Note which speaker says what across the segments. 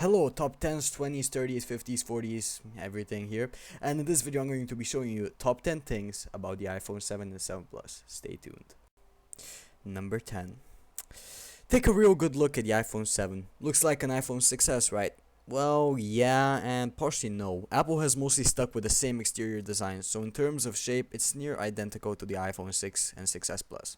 Speaker 1: Hello, top 10s, 20s, 30s, 50s, 40s, everything here. And in this video, I'm going to be showing you top 10 things about the iPhone 7 and 7 Plus. Stay tuned. Number 10. Take a real good look at the iPhone 7. Looks like an iPhone 6s, right? Well, yeah, and partially no. Apple has mostly stuck with the same exterior design, so in terms of shape, it's near identical to the iPhone 6 and 6s Plus.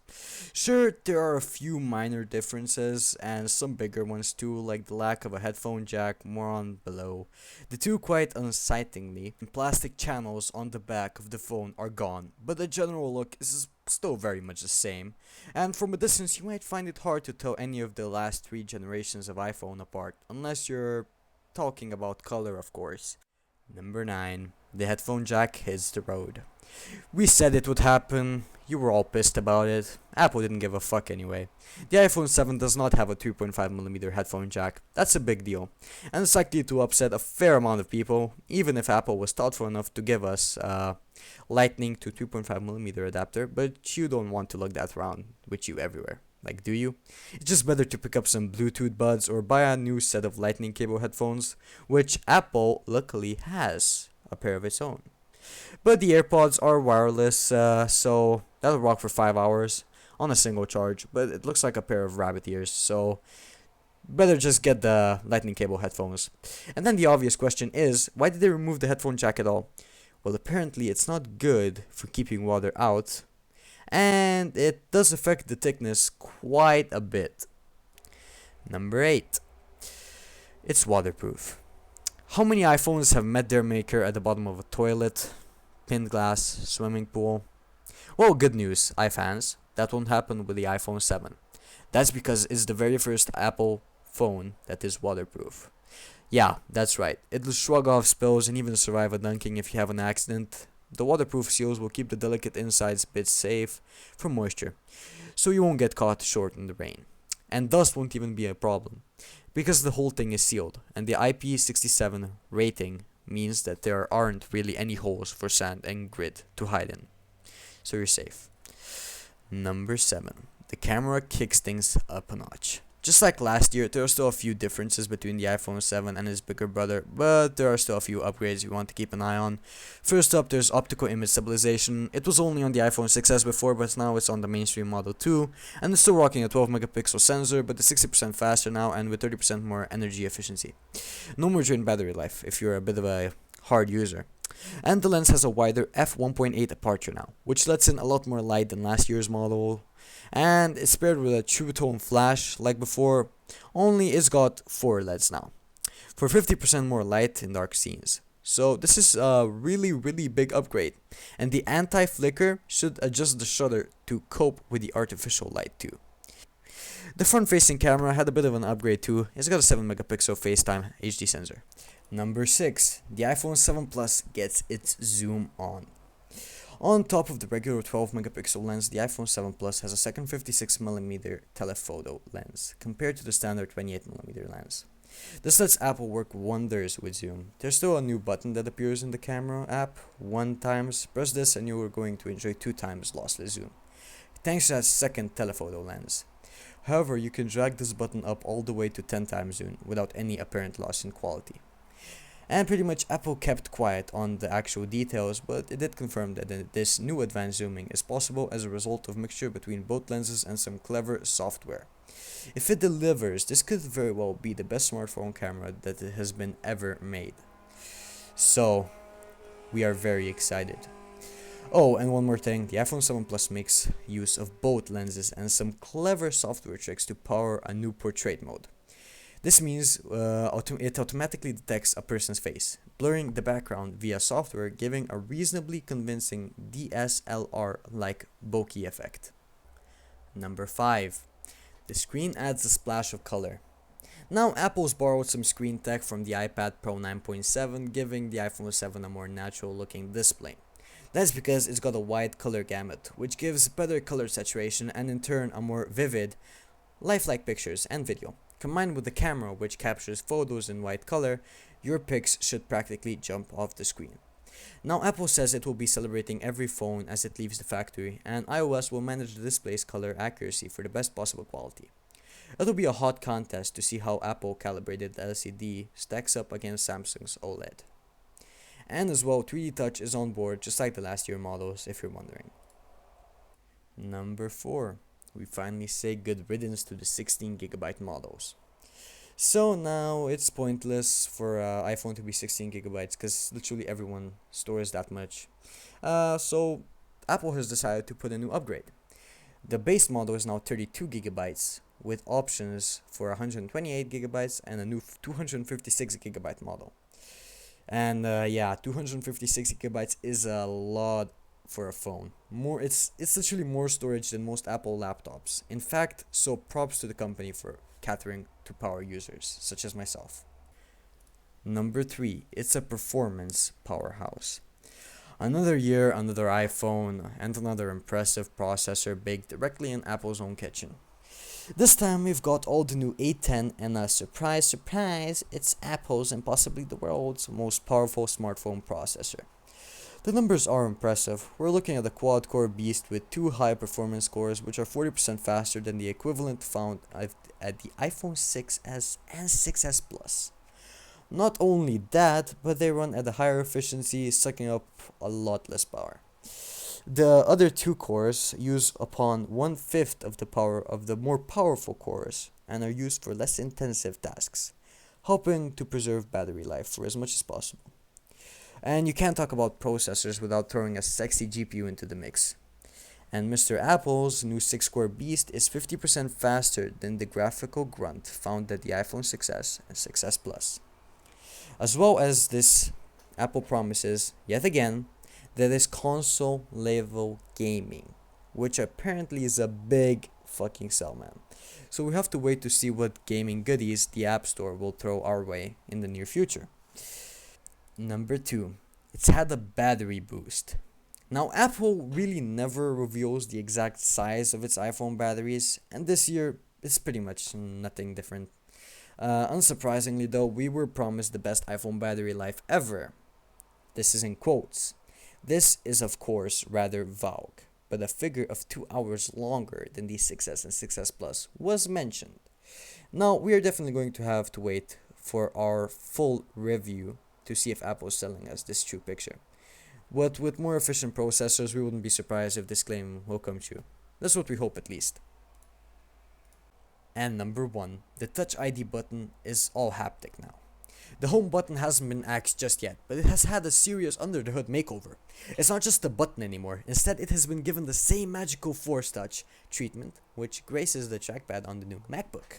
Speaker 1: Sure, there are a few minor differences, and some bigger ones too, like the lack of a headphone jack, more on below. The two quite unsightingly plastic channels on the back of the phone are gone, but the general look is still very much the same. And from a distance, you might find it hard to tell any of the last three generations of iPhone apart, unless you're talking about color, of course. Number 9. The headphone jack hits the road. We said it would happen. You were all pissed about it. Apple didn't give a fuck anyway. The iPhone 7 does not have a 3.5mm headphone jack. That's a big deal. And it's likely to upset a fair amount of people, even if Apple was thoughtful enough to give us a Lightning to 3.5mm adapter, but you don't want to lug that around with you everywhere. Like, do you? It's just better to pick up some Bluetooth buds or buy a new set of Lightning cable headphones, which Apple luckily has a pair of its own. But the AirPods are wireless, so that'll rock for 5 hours on a single charge, but it looks like a pair of rabbit ears, so better just get the Lightning cable headphones. And then the obvious question is, why did they remove the headphone jack at all? Well, apparently it's not good for keeping water out, and it does affect the thickness quite a bit. Number 8. It's waterproof. How many iPhones have met their maker at the bottom of a toilet, pinned glass, swimming pool? Well, good news, iFans. That won't happen with the iPhone 7. That's because it's the very first Apple phone that is waterproof. Yeah, that's right. It'll shrug off spills and even survive a dunking if you have an accident. The waterproof seals will keep the delicate insides bits safe from moisture, so you won't get caught short in the rain. And dust won't even be a problem, because the whole thing is sealed, and the IP67 rating means that there aren't really any holes for sand and grit to hide in. So you're safe. Number 7. The camera kicks things up a notch. Just like last year, there are still a few differences between the iPhone 7 and its bigger brother, but there are still a few upgrades you want to keep an eye on. First up, there's optical image stabilization. It was only on the iPhone 6s before, but now it's on the mainstream model too, and it's still rocking a 12 megapixel sensor, but it's 60% faster now and with 30% more energy efficiency. No more drained battery life if you're a bit of a hard user. And the lens has a wider f1.8 aperture now, which lets in a lot more light than last year's model. And it's paired with a true tone flash like before, only it's got 4 LEDs now, for 50% more light in dark scenes. So this is a really big upgrade, and the anti-flicker should adjust the shutter to cope with the artificial light too. The front-facing camera had a bit of an upgrade too. It's got a 7 megapixel FaceTime HD sensor. Number 6. The iPhone 7 Plus gets its zoom on. On top of the regular 12 megapixel lens, the iPhone 7 Plus has a second 56mm telephoto lens compared to the standard 28mm lens. This lets Apple work wonders with zoom. There's still a new button that appears in the camera app 1 times. Press this and you are going to enjoy 2 times lossless zoom, thanks to that second telephoto lens. However, you can drag this button up all the way to 10 times zoom without any apparent loss in quality. And pretty much Apple kept quiet on the actual details, but it did confirm that this new advanced zooming is possible as a result of mixture between both lenses and some clever software. If it delivers, this could very well be the best smartphone camera that has been ever made. So, we are very excited. Oh, and one more thing, the iPhone 7 Plus makes use of both lenses and some clever software tricks to power a new portrait mode. This means it automatically detects a person's face, blurring the background via software, giving a reasonably convincing DSLR-like bokeh effect. Number 5. The screen adds a splash of color. Now, Apple's borrowed some screen tech from the iPad Pro 9.7, giving the iPhone 7 a more natural-looking display. That's because it's got a wide color gamut, which gives better color saturation and in turn a more vivid, lifelike pictures and video. Combined with the camera, which captures photos in white color, your pics should practically jump off the screen. Now, Apple says it will be celebrating every phone as it leaves the factory, and iOS will manage the display's color accuracy for the best possible quality. It'll be a hot contest to see how Apple calibrated LCD stacks up against Samsung's OLED. And as well, 3D Touch is on board just like the last year models, if you're wondering. Number 4. We finally say good riddance to the 16GB models. So now it's pointless for iPhone to be 16GB because literally everyone stores that much. So Apple has decided to put a new upgrade. The base model is now 32GB with options for 128GB and a new 256GB model. And yeah, 256GB is a lot for a phone. It's literally more storage than most Apple laptops. In fact, so props to the company for catering to power users such as myself. Number 3, it's a performance powerhouse. Another year, another iPhone, and another impressive processor baked directly in Apple's own kitchen. This time we've got all the new A10 and a surprise, surprise, it's Apple's and possibly the world's most powerful smartphone processor. The numbers are impressive. We're looking at a quad-core beast with 2 high-performance cores which are 40% faster than the equivalent found at the iPhone 6s and 6s Plus. Not only that, but they run at a higher efficiency, sucking up a lot less power. The other 2 cores use upon 1/5 of the power of the more powerful cores and are used for less intensive tasks, helping to preserve battery life for as much as possible. And you can't talk about processors without throwing a sexy GPU into the mix. And Mr. Apple's new 6-core beast is 50% faster than the graphical grunt found at the iPhone 6s and 6s Plus. As well as this, Apple promises, yet again, that is console level gaming, which apparently is a big fucking sell, man. So we have to wait to see what gaming goodies the App Store will throw our way in the near future. Number 2, it's had a battery boost. Now, Apple really never reveals the exact size of its iPhone batteries, and this year it's pretty much nothing different. Unsurprisingly though, we were promised the best iPhone battery life ever. This is in quotes. This is of course rather vague, but a figure of 2 hours longer than the 6s and 6s Plus was mentioned. Now, we are definitely going to have to wait for our full review to see if Apple is selling us this true picture. But with more efficient processors, we wouldn't be surprised if this claim will come true. That's what we hope at least. And number 1, the Touch ID button is all haptic now. The home button hasn't been axed just yet, but it has had a serious under the hood makeover. It's not just a button anymore, instead it has been given the same magical Force Touch treatment which graces the trackpad on the new MacBook.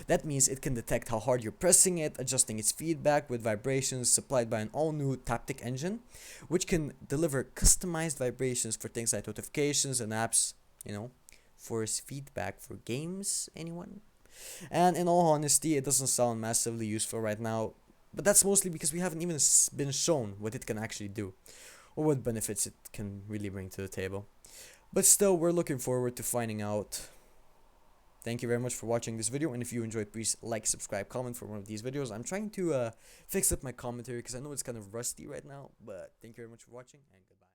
Speaker 1: That means it can detect how hard you're pressing it, adjusting its feedback with vibrations supplied by an all-new Taptic engine, which can deliver customized vibrations for things like notifications and apps, force feedback for games, anyone? And in all honesty, it doesn't sound massively useful right now, but that's mostly because we haven't even been shown what it can actually do, or what benefits it can really bring to the table. But still, we're looking forward to finding out. Thank you very much for watching this video, and if you enjoyed, please like, subscribe, comment for one of these videos. I'm trying to fix up my commentary because I know it's kind of rusty right now, but thank you very much for watching, and goodbye.